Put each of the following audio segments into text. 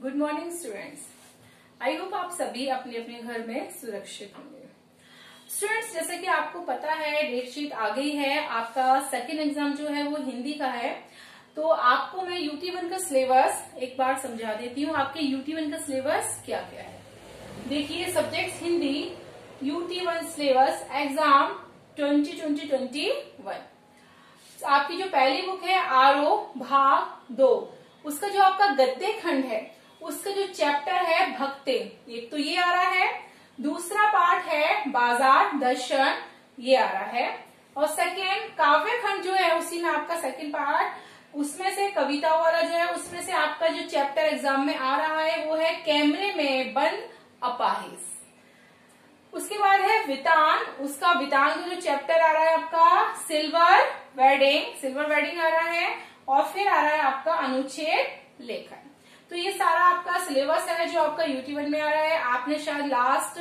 Good morning students. I hope आप सभी अपने अपने घर में सुरक्षित होंगे। स्टूडेंट्स, जैसे कि आपको पता है डेट शीट आ गई है। आपका सेकेंड एग्जाम जो है वो हिंदी का है। तो आपको मैं UT1 का सिलेबस एक बार समझा देती हूँ। आपके UT1 का सिलेबस क्या क्या है। देखिए, subject Hindi UT1 syllabus exam 2020-21। आपकी जो पहली बुक है RO भाग 2, उसका जो आपका गद्य खंड है उसका जो चैप्टर है भक्ते, एक तो ये आ रहा है। दूसरा पार्ट है बाजार दर्शन, ये आ रहा है। और सेकेंड काव्य खंड जो है उसी में आपका सेकेंड पार्ट, उसमें से कविता वाला जो है उसमें से आपका जो चैप्टर एग्जाम में आ रहा है वो है कैमरे में बंद अपाहिज। उसके बाद है वितान, उसका वितान का जो चैप्टर आ रहा है आपका सिल्वर वेडिंग आ रहा है। और फिर आ रहा है आपका अनुच्छेद लेखन। तो ये सारा आपका सिलेबस है जो आपका UT1 में आ रहा है। आपने शायद लास्ट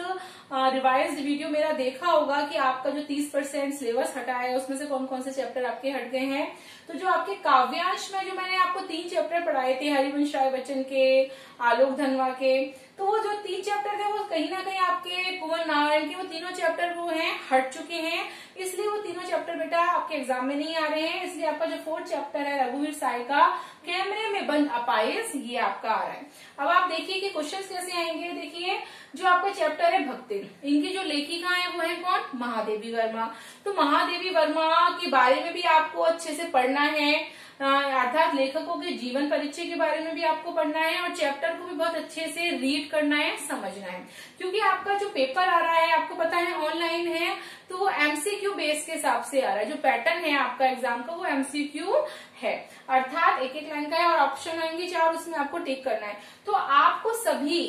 रिवाइज्ड वीडियो मेरा देखा होगा कि आपका जो 30% सिलेबस हटा है उसमें से कौन कौन से चैप्टर आपके हट गए हैं। तो जो आपके काव्यांश में जो मैंने आपको 3 चैप्टर पढ़ाए थे, हरिवंश राय बच्चन के, आलोक धनवा के, तो वो जो 3 चैप्टर थे वो कहीं ना कहीं आपके कुंवर नारायण के वो तीनों चैप्टर वो हैं हट चुके हैं। इसलिए वो तीनों चैप्टर बेटा आपके एग्जाम में नहीं आ रहे हैं। इसलिए आपका जो 4th चैप्टर है रघुवीर साय का कैमरे में बंद अपाहिज, ये आपका आ रहा है। अब आप देखिए कि क्वेश्चंस कैसे आएंगे। देखिए, जो आपका चैप्टर है भक्ति, इनकी जो लेखिका है वो है कौन? महादेवी वर्मा। तो महादेवी वर्मा के बारे में भी आपको अच्छे से पढ़ना है, अर्थात लेखकों के जीवन परिचय के बारे में भी आपको पढ़ना है और चैप्टर को भी बहुत अच्छे से रीड करना है, समझना है। क्योंकि आपका जो पेपर आ रहा है आपको पता है ऑनलाइन है, तो वो MCQ बेस के हिसाब से आ रहा है। जो पैटर्न है आपका एग्जाम का वो MCQ है, अर्थात एक एक लाइन का है और ऑप्शन आएंगे 4, उसमें आपको टिक करना है। तो आपको सभी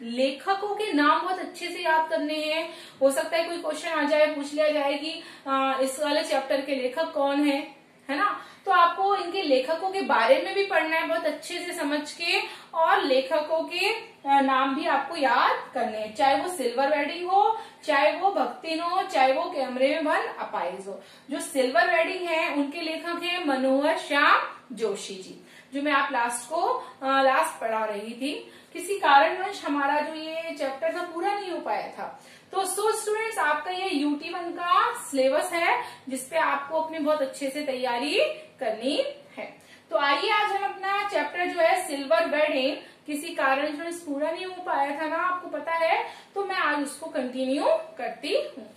लेखकों के नाम बहुत अच्छे से याद करने हैं। हो सकता है कोई क्वेश्चन आ जाए, पूछ लिया जाए कि इस वाले चैप्टर के लेखक कौन है ना। तो आपको इनके लेखकों के बारे में भी पढ़ना है बहुत अच्छे से समझ के, और लेखकों के नाम भी आपको याद करने हैं, चाहे वो सिल्वर वेडिंग हो, चाहे वो भक्तिन हो, चाहे वो कैमरे में बंद अपाहिज हो। जो सिल्वर वेडिंग है उनके लेखक है मनोहर श्याम जोशी जी, जो मैं आप लास्ट पढ़ा रही थी। किसी कारणवश हमारा जो ये चैप्टर था पूरा नहीं हो पाया था। तो स्टूडेंट्स, आपका ये UT1 का सिलेबस है जिसपे आपको अपनी बहुत अच्छे से तैयारी करनी है। तो आइए आज हम अपना चैप्टर जो है सिल्वर वेडिंग, किसी कारण से पूरा नहीं हो पाया था ना, आपको पता है, तो मैं आज उसको कंटिन्यू करती हूँ।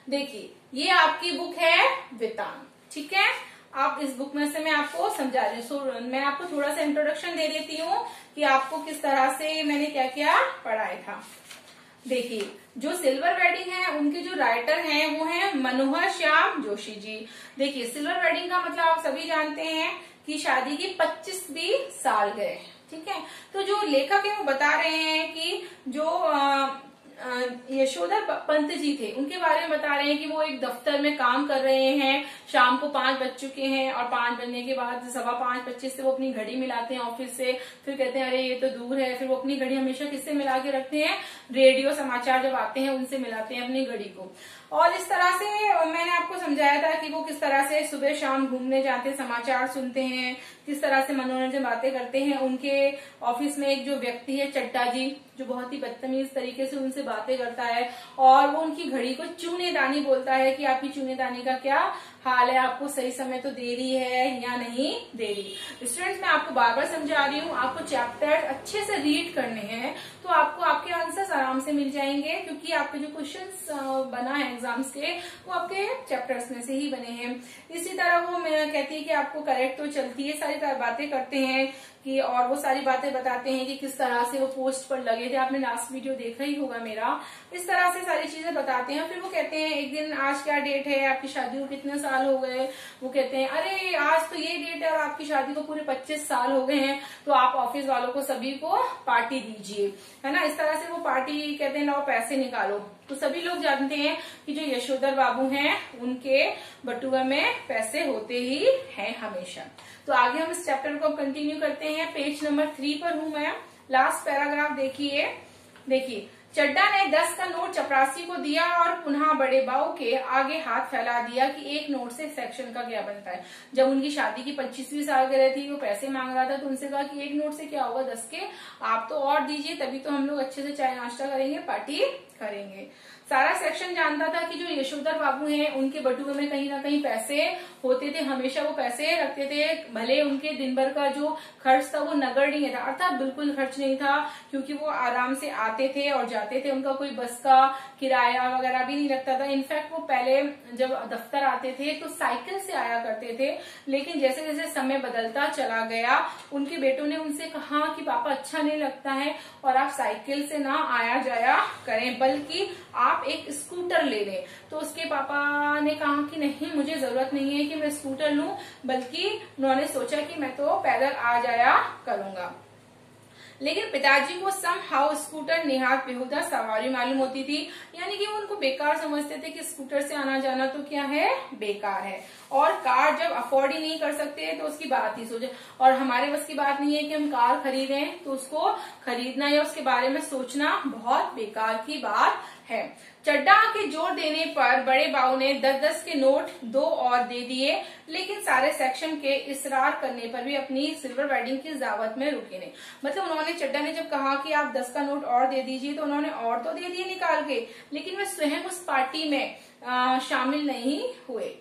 देखिए, ये आपकी बुक है वितान, ठीक है। आप इस बुक में से मैं आपको समझा रही हूँ। मैं आपको थोड़ा सा इंट्रोडक्शन दे देती हूँ कि आपको किस तरह से मैंने क्या क्या पढ़ाया था। देखिए, जो सिल्वर वेडिंग है उनके जो राइटर हैं वो हैं मनोहर श्याम जोशी जी। देखिए, सिल्वर वेडिंग का मतलब आप सभी जानते हैं कि शादी के 25वीं साल गए, ठीक है। तो जो लेखक है वो बता रहे हैं कि जो यशोधर पंत जी थे उनके बारे में बता रहे हैं कि वो एक दफ्तर में काम कर रहे हैं। शाम को 5 बज चुके हैं और 5 बजने के बाद 5:15 से वो अपनी घड़ी मिलाते हैं ऑफिस से। फिर कहते हैं अरे ये तो दूर है। फिर वो अपनी घड़ी हमेशा किससे मिला के रखते हैं? रेडियो समाचार जब आते हैं उनसे मिलाते हैं अपनी घड़ी को। और इस तरह से मैंने आपको समझाया था कि वो किस तरह से सुबह शाम घूमने जाते, समाचार सुनते हैं, किस तरह से मनोरंजन बातें करते हैं। उनके ऑफिस में एक जो व्यक्ति है चड्डा जी, जो बहुत ही बदतमीज तरीके से उनसे बातें करता है और वो उनकी घड़ी को चूनेदानी बोलता है कि आपकी चूनेदानी का क्या हाल है, आपको सही समय तो दे रही है या नहीं दे रही। स्टूडेंट्स, मैं आपको बार बार समझा रही हूँ, आपको चैप्टर अच्छे से रीड करने हैं तो आपको आपके आंसर्स आराम से मिल जाएंगे, क्योंकि आपके जो क्वेश्चंस बना है एग्जाम्स के वो आपके चैप्टर्स में से ही बने हैं। इसी तरह वो मैं कहती है कि आपको करेक्ट तो चलती है, सारी बातें करते हैं कि, और वो सारी बातें बताते हैं कि किस तरह से वो पोस्ट पर लगे थे। आपने लास्ट वीडियो देखा ही होगा मेरा। इस तरह से सारी चीजें बताते हैं। फिर वो कहते हैं एक दिन आज क्या डेट है, आपकी शादी को कितने साल हो गए। वो कहते हैं अरे आज तो ये डेट है और आपकी शादी को पूरे 25 साल हो गए हैं, तो आप ऑफिस वालों को सभी को पार्टी दीजिए, है ना। इस तरह से वो पार्टी कहते हैं लाओ पैसे निकालो। तो सभी लोग जानते हैं कि जो यशोधर बाबू हैं उनके बटुआ में पैसे होते ही हैं हमेशा। तो आगे हम इस चैप्टर को कंटिन्यू करते हैं। पेज नंबर 3 पर हूं मैं। लास्ट पैराग्राफ देखिए। चड्डा ने 10 का नोट चपरासी को दिया और पुनः बड़े बाऊ के आगे हाथ फैला दिया कि एक नोट से सेक्शन का क्या बनता है। जब उनकी शादी की 25वीं सालगिरह थी, वो पैसे मांग रहा था, तो उनसे कहा कि एक नोट से क्या होगा 10 के, आप तो और दीजिए, तभी तो हम लोग अच्छे से चाय नाश्ता करेंगे, पार्टी करेंगे। सारा सेक्शन जानता था कि जो यशोधर बाबू हैं उनके बटुए में कहीं ना कहीं पैसे होते थे, हमेशा वो पैसे रखते थे। भले उनके दिन भर का जो खर्च था वो नगण्य था, अर्थात बिल्कुल खर्च नहीं था, क्योंकि वो आराम से आते थे और जाते थे, उनका कोई बस का किराया वगैरह भी नहीं लगता था। इनफैक्ट वो पहले जब दफ्तर आते थे तो साइकिल से आया करते थे, लेकिन जैसे जैसे समय बदलता चला गया उनके बेटों ने उनसे कहा कि पापा अच्छा नहीं लगता है और आप साइकिल से ना आया जाया करें, बल्कि आप एक स्कूटर ले लें। तो उसके पापा ने कहा कि नहीं, मुझे जरूरत नहीं है कि मैं स्कूटर लूं, बल्कि उन्होंने सोचा कि मैं तो पैदल आ जाया करूंगा। लेकिन पिताजी को समहाउ स्कूटर निहायत बेहुदा सवारी मालूम होती थी, यानी कि वो उनको बेकार समझते थे कि स्कूटर से आना जाना तो क्या है, बेकार है। और कार जब अफोर्ड ही नहीं कर सकते तो उसकी बात ही सोचे, और हमारे बस की बात नहीं है कि हम कार खरीदें, तो उसको खरीदना या उसके बारे में सोचना बहुत बेकार की बात है। चड्डा के जोर देने पर बड़े बाऊ ने 10-10 के नोट 2 और दे दिए, लेकिन सारे सेक्शन के इसरार करने पर भी अपनी सिल्वर वेडिंग की दावत में रुके नहीं। मतलब उन्होंने, चड्डा ने जब कहा कि आप 10 का नोट और दे दीजिए, तो उन्होंने और तो दे दिए निकाल के, लेकिन वे स्वयं उस पार्टी में शामिल नहीं हुए।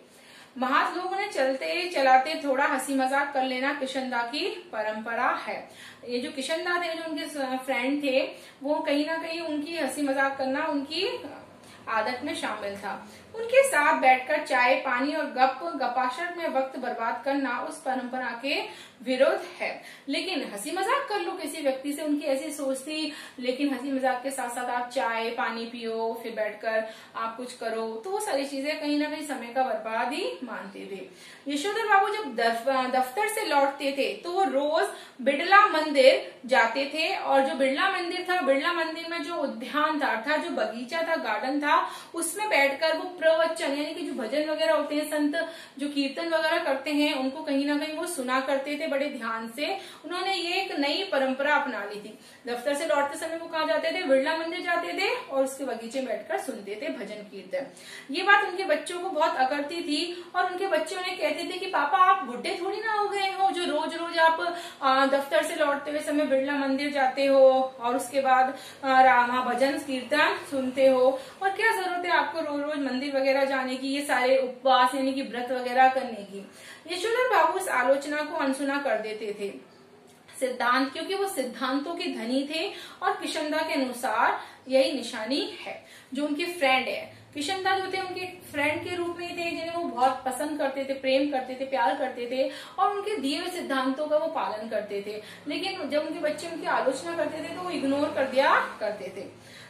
महत लोगों ने चलते चलाते थोड़ा हंसी मजाक कर लेना किशनदा की परंपरा है। ये जो किशनदा थे, जो उनके फ्रेंड थे, वो कहीं ना कहीं उनकी हंसी मजाक करना उनकी आदत में शामिल था। उनके साथ बैठकर चाय पानी और गपाशट में वक्त बर्बाद करना उस परंपरा के विरुद्ध है। लेकिन हंसी मजाक कर लो किसी व्यक्ति से, उनकी ऐसी सोच थी, लेकिन हंसी मजाक के साथ साथ आप चाय पानी पियो, फिर बैठकर आप कुछ करो, तो वो सारी चीजें कहीं ना कहीं समय का बर्बाद ही मानते थे। यशोधर बाबू जब दफ्तर से लौटते थे तो वो रोज बिड़ला मंदिर जाते थे, और जो बिड़ला मंदिर था, बिड़ला मंदिर में जो उद्यान था, अर्थात जो बगीचा था, गार्डन था, उसमें बैठकर वो प्रवचन, यानी कि जो भजन वगैरह होते हैं, संत जो कीर्तन वगैरह करते हैं, उनको कहीं ना कहीं वो सुना करते थे बड़े ध्यान से। उन्होंने ये एक नई परंपरा अपना ली थी। दफ्तर से लौटते समय वो कहाँ जाते थे, बिड़ला मंदिर जाते थे और उसके बगीचे में बैठकर सुनते थे भजन कीर्तन। ये बात उनके बच्चों को बहुत अकड़ती थी, और उनके बच्चे उन्हें कहते थे कि पापा आप बुढ़े थोड़ी ना हो गए हो, जो रोज रोज आप दफ्तर से लौटते हुए समय बिड़ला मंदिर जाते हो और उसके बाद रामा भजन कीर्तन सुनते हो, और क्या जरूरत है आपको रोज रोज मंदिर वगैरह जाने की, ये सारे उपवास यानी कि व्रत वगैरह करने की। यशोधर बाबू इस आलोचना को अनसुना कर देते थे। सिद्धांत, क्योंकि वो सिद्धांतों के धनी थे, और किशनदा के अनुसार यही निशानी है। जो उनके फ्रेंड है, किशनदा जो थे उनके फ्रेंड के रूप में थे, जिन्हें वो बहुत पसंद करते थे, प्रेम करते थे, प्यार करते थे, और उनके दिए हुए सिद्धांतों का वो पालन करते थे। लेकिन जब उनके बच्चे उनकी आलोचना करते थे तो वो इग्नोर कर दिया करते थे।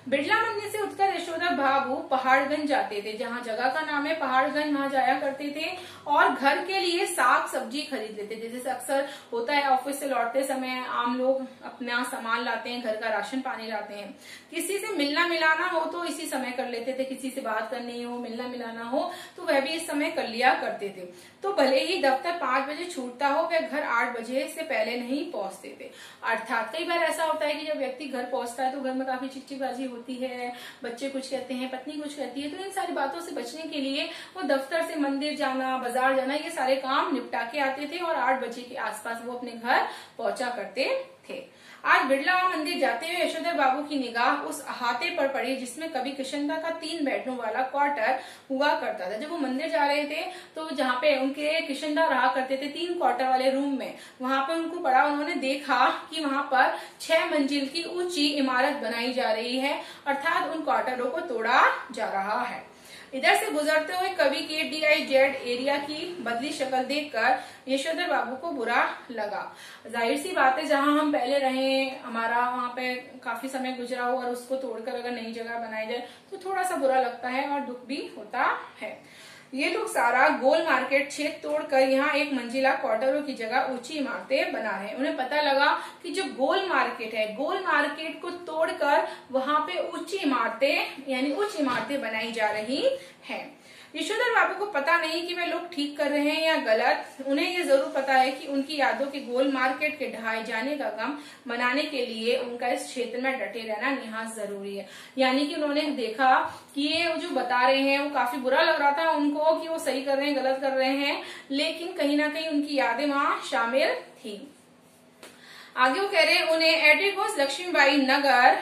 बिड़ला मंदिर से उठकर यशोधर बाबू पहाड़गंज जाते थे, जहाँ जगह का नाम है पहाड़गंज, वहां जाया करते थे, और घर के लिए साग सब्जी खरीद लेते थे। जैसे अक्सर होता है, ऑफिस से लौटते समय आम लोग अपना सामान लाते हैं, घर का राशन पानी लाते हैं। किसी से मिलना मिलाना हो तो इसी समय कर लेते थे, किसी से बात करनी हो, मिलना मिलाना हो तो वह भी इस समय कर लिया करते थे। तो भले ही दफ्तर 5 बजे छूटता हो, वह घर 8 बजे से पहले नहीं पहुंचते थे। अर्थात कई बार ऐसा होता है कि जब व्यक्ति घर पहुंचता है तो घर में काफी चिकचिकबाजी होती है, बच्चे कुछ कहते हैं, पत्नी कुछ कहती है, तो इन सारी बातों से बचने के लिए वो दफ्तर से मंदिर जाना, बाजार जाना, ये सारे काम निपटा के आते थे, और 8 बजे के आसपास वो अपने घर पहुंचा करते थे। आज बिड़ला मंदिर जाते हुए यशोधर बाबू की निगाह उस अहाते पर पड़ी जिसमें कभी किशनदा का 3 बेडरूम वाला क्वार्टर हुआ करता था। जब वो मंदिर जा रहे थे तो जहाँ पे उनके किशनदा रहा करते थे 3 क्वार्टर वाले रूम में, वहां पे उनको पड़ा, उन्होंने देखा कि वहां पर 6 मंजिल की ऊंची इमारत बनाई जा रही है, अर्थात उन क्वार्टरों को तोड़ा जा रहा है। इधर से गुजरते हुए कवि के DIZ एरिया की बदली शक्ल देखकर यशोधर बाबू को बुरा लगा। जाहिर सी बात है, जहां हम पहले रहे, हमारा वहां पे काफी समय गुजरा हो, और उसको तोड़कर अगर नई जगह बनाई जाए तो थोड़ा सा बुरा लगता है और दुख भी होता है। ये लोग सारा गोल मार्केट क्षेत्र तोड़कर यहाँ 1 मंजिला क्वार्टरों की जगह ऊंची इमारतें बना रहे हैं। उन्हें पता लगा कि जो गोल मार्केट है, गोल मार्केट को तोड़कर वहां पे ऊंची इमारतें यानी उच्च इमारतें बनाई जा रही हैं। यशोधर बाबू को पता नहीं कि वे लोग ठीक कर रहे हैं या गलत, उन्हें ये जरूर पता है कि उनकी यादों के गोल मार्केट के ढहाए जाने का गम मनाने के लिए उनका इस क्षेत्र में डटे रहना निहायत जरूरी है। यानी कि उन्होंने देखा कि ये जो बता रहे हैं वो काफी बुरा लग रहा था उनको कि वो सही कर रहे हैं गलत कर रहे हैं, लेकिन कहीं ना कहीं उनकी यादें वहां शामिल थी। आगे वो कह रहे हैं उन्हें एड्रिगोस, लक्ष्मीबाई नगर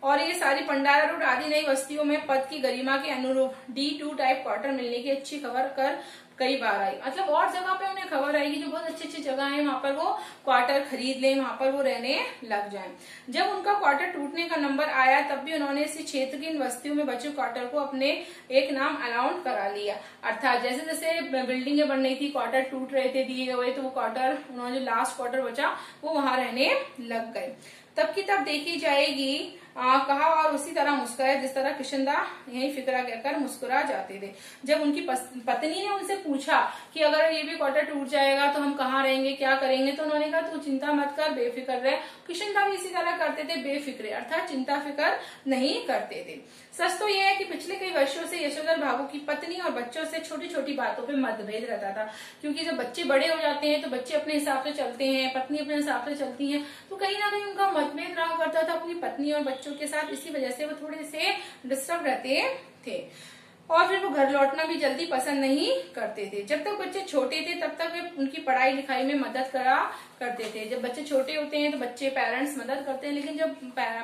और ये सारी पंडारा रोड आदि नई बस्तियों में पद की गरिमा के अनुरूप D2 टाइप क्वार्टर मिलने की अच्छी खबर कर कई बार आई। मतलब और जगह पे उन्हें खबर आई कि जो बहुत अच्छी अच्छी जगह है वहां पर वो क्वार्टर खरीद लें, वहां पर वो रहने लग जाएं। जब उनका क्वार्टर टूटने का नंबर आया तब भी उन्होंने इसी क्षेत्र की इन बस्तियों में बचे क्वार्टर को अपने एक नाम अलाउंट करा लिया। अर्थात जैसे जैसे बिल्डिंगें बन रही थी, क्वार्टर टूट रहे थे, दिए हुए, तो वो क्वार्टर उन्होंने जो लास्ट क्वार्टर बचा वो वहां रहने लग गए। तब की तब देखी जाएगी कहा और उसी तरह मुस्कुराए जिस तरह किशनदा यही फिक्रा कहकर मुस्कुरा जाते थे। जब उनकी पत्नी ने उनसे पूछा कि अगर ये भी क्वार्टर टूट जाएगा तो हम कहाँ रहेंगे, क्या करेंगे, तो उन्होंने कहा तू चिंता मत कर, बेफिक्र रहे। किशनदा भी इसी तरह करते थे, बेफिक्रे अर्थात चिंता फिक्र नहीं करते थे। सच तो यह है कि पिछले कई वर्षों से यशोधर बाबू की पत्नी और बच्चों से छोटी छोटी बातों पे मतभेद रहता था, क्योंकि जब बच्चे बड़े हो जाते हैं तो बच्चे अपने हिसाब से चलते हैं, पत्नी अपने हिसाब से चलती है, तो कहीं ना कहीं उनका मतभेद रहा करता था अपनी पत्नी और बच्चों के साथ। इसी वजह से वो थोड़े से डिस्टर्ब रहते थे और फिर वो घर लौटना भी जल्दी पसंद नहीं करते थे। जब तक बच्चे छोटे थे तब तक वे उनकी पढ़ाई लिखाई में मदद करा करते थे। जब बच्चे छोटे होते हैं तो बच्चे पेरेंट्स मदद करते हैं, लेकिन जब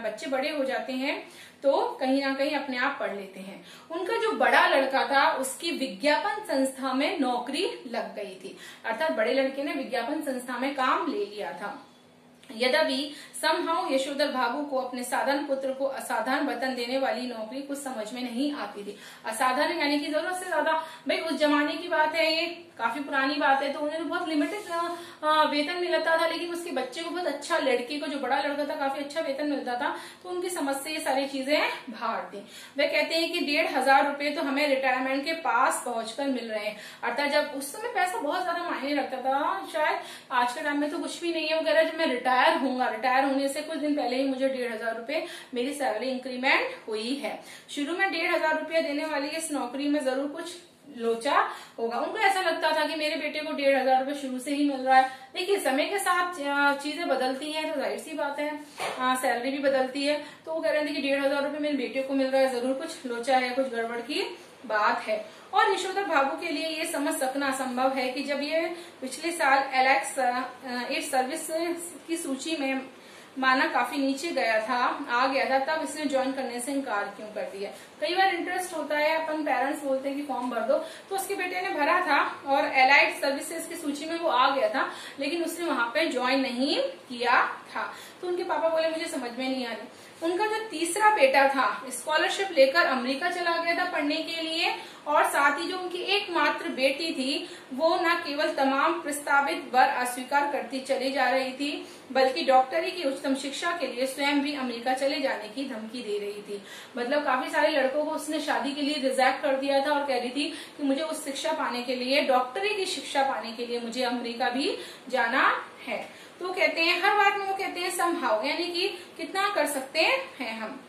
बच्चे बड़े हो जाते हैं तो कहीं ना कहीं अपने आप पढ़ लेते हैं। उनका जो बड़ा लड़का था उसकी विज्ञापन संस्था में नौकरी लग गई थी, अर्थात बड़े लड़के ने विज्ञापन संस्था में काम ले लिया था। यद्यपि समहाउ यशोधर बाबू को अपने साधारण पुत्र को असाधारण वेतन देने वाली नौकरी कुछ समझ में नहीं आती थी। असाधारण यानी कि जरूरत से ज्यादा, भाई उस जमाने की बात है, ये काफी पुरानी बात है, तो उन्हें तो बहुत लिमिटेड वेतन मिलता था, लेकिन उसके बच्चे को बहुत अच्छा, लड़के को जो बड़ा लड़का था काफी अच्छा वेतन मिलता था, तो उनकी समझ से ये सारी चीजें बाहर थी। वे कहते हैं कि 1500 रुपए तो हमें रिटायरमेंट के पास पहुंचकर मिल रहे हैं। अर्थात जब उस समय पैसा बहुत ज्यादा मायने रखता था, शायद आज के टाइम में तो कुछ भी नहीं है। वो कह रहा है जब मैं रिटायर होऊंगा, रिटायर होने से कुछ दिन पहले ही मुझे 1500 रुपए मेरी सैलरी इंक्रीमेंट हुई है। शुरू में 1500 रुपया देने वाली इस नौकरी में जरूर कुछ लोचा होगा। उनको ऐसा लगता था कि मेरे बेटे को 1500 रुपए शुरू से ही मिल रहा है। देखिए समय के साथ चीजें बदलती हैं तो जाहिर सी बात है सैलरी भी बदलती है। तो वो कह रहे थे कि 1500 रुपए मेरे बेटे को मिल रहा है, जरूर कुछ लोचा है, कुछ गड़बड़ की बात है। और यशोधर बाबू के लिए ये समझ सकना असंभव है कि जब ये पिछले साल एलेक्स एड सर्विस की सूची में माना काफी नीचे आ गया था, तब इसने ज्वाइन करने से इनकार क्यों कर दिया। कई बार इंटरेस्ट होता है, अपन पेरेंट्स बोलते हैं कि फॉर्म भर दो, तो उसके बेटे ने भरा था और एलाइड सर्विसेज की सूची में वो आ गया था, लेकिन उसने वहां पे ज्वाइन नहीं किया था। तो उनके पापा बोले मुझे समझ में नहीं आ रही। उनका जो तीसरा बेटा था स्कॉलरशिप लेकर अमेरिका चला गया था पढ़ने के लिए, और साथ ही जो उनकी एकमात्र बेटी थी वो न केवल तमाम प्रस्तावित वर अस्वीकार करती चली जा रही थी, बल्कि डॉक्टरी की उच्चतम शिक्षा के लिए स्वयं भी अमेरिका चले जाने की धमकी दे रही थी। मतलब काफी सारे लड़कों को उसने शादी के लिए रिजेक्ट कर दिया था और कह रही थी कि मुझे उस शिक्षा पाने के लिए, डॉक्टरी की शिक्षा पाने के लिए मुझे अमेरिका भी जाना है। तो कहते हैं हर बात में वो कहते हैं समहाउ, यानी कि कितना कर सकते हैं हम।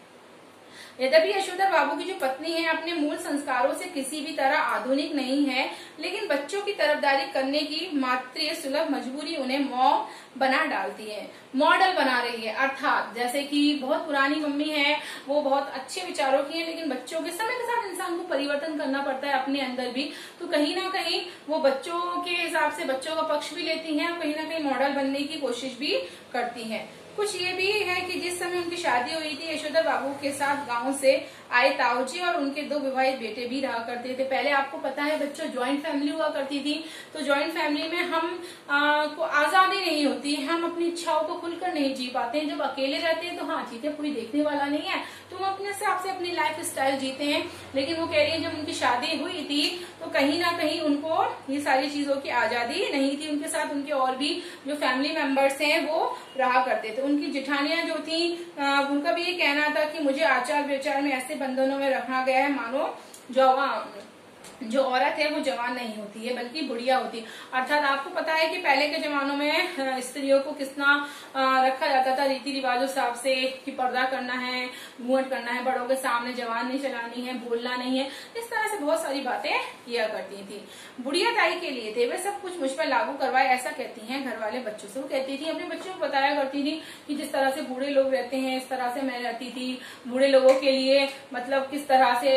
यद्यपि यशोधर बाबू की जो पत्नी है अपने मूल संस्कारों से किसी भी तरह आधुनिक नहीं है, लेकिन बच्चों की तरफदारी करने की मात्र सुलभ मजबूरी उन्हें बना डालती है, मॉडल बना रही है। अर्थात जैसे कि बहुत पुरानी मम्मी है, वो बहुत अच्छे विचारों की है, लेकिन बच्चों के समय के साथ इंसान को परिवर्तन करना पड़ता है अपने अंदर भी, तो कहीं ना कहीं वो बच्चों के हिसाब से बच्चों का पक्ष भी लेती हैं और कहीं ना कहीं मॉडल बनने की कोशिश भी करती हैं। कुछ ये भी है कि जिस समय उनकी शादी हुई थी यशोधर बाबू के साथ गांव से आए ताऊजी और उनके 2 विवाहित बेटे भी रहा करते थे। पहले आपको पता है बच्चों ज्वाइंट फैमिली हुआ करती थी, तो ज्वाइंट फैमिली में हम को आजादी नहीं होती, हम अपनी इच्छाओं को खुलकर नहीं जी पाते हैं। जब अकेले रहते हैं तो हाँ ठीक है, कोई देखने वाला नहीं है, तो हम अपने हिसाब से अपनी लाइफ स्टाइल जीते हैं। लेकिन वो कह रही है जब उनकी शादी हुई थी तो कहीं ना कहीं उनको ये सारी चीजों की आजादी नहीं थी। उनके साथ उनके और भी जो फैमिली मेंबर्स हैं वो रहा करते थे। उनकी जेठानियां जो थी उनका भी ये कहना था कि मुझे आचार विचार में ऐसे बंधनों में रखा गया है मानो जवा जो औरत है वो जवान नहीं होती है बल्कि बुढ़िया होती है। अर्थात आपको पता है कि पहले के जमानों में स्त्रियों को कितना रखा जाता था रीति रिवाजों हिसाब से कि पर्दा करना है, घूंघट करना है, बड़ों के सामने जवान नहीं चलानी है, बोलना नहीं है, इस तरह से बहुत सारी बातें किया करती थी। बुढ़िया ताई के लिए थे वे सब कुछ मुझ पर लागू करवाए, ऐसा कहती हैं घर वाले बच्चों से। वो कहती थी अपने बच्चों को बताया करती थी कि जिस तरह से बूढ़े लोग रहते हैं इस तरह से मैं रहती थी, बूढ़े लोगों के लिए मतलब किस तरह से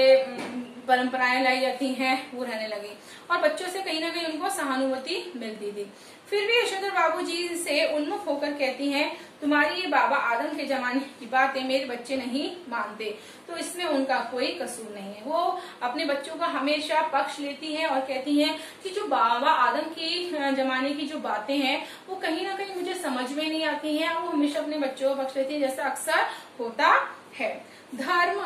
परंपराएं लाई जाती हैं वो रहने लगी और बच्चों से कहीं ना कहीं उनको सहानुभूति मिलती थी। फिर भी यशोधर बाबूजी से उन्मुख होकर कहती हैं तुम्हारी ये बाबा आदम के जमाने की बातें मेरे बच्चे नहीं मानते, तो इसमें उनका कोई कसूर नहीं है। वो अपने बच्चों का हमेशा पक्ष लेती हैं और कहती हैं कि जो बाबा आदम की जमाने की जो बातें हैं वो कहीं ना कहीं मुझे समझ में नहीं आती हैं। वो हमेशा अपने बच्चों का पक्ष लेती है जैसा अक्सर होता है। धर्म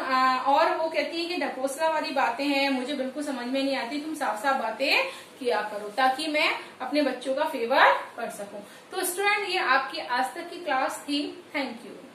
और वो कहती है कि ढकोसला वाली बातें हैं मुझे बिल्कुल समझ में नहीं आती, तुम साफ साफ बातें किया करो ताकि मैं अपने बच्चों का फेवर कर सकूं। तो स्टूडेंट ये आपकी आज तक की क्लास थी। Thank you.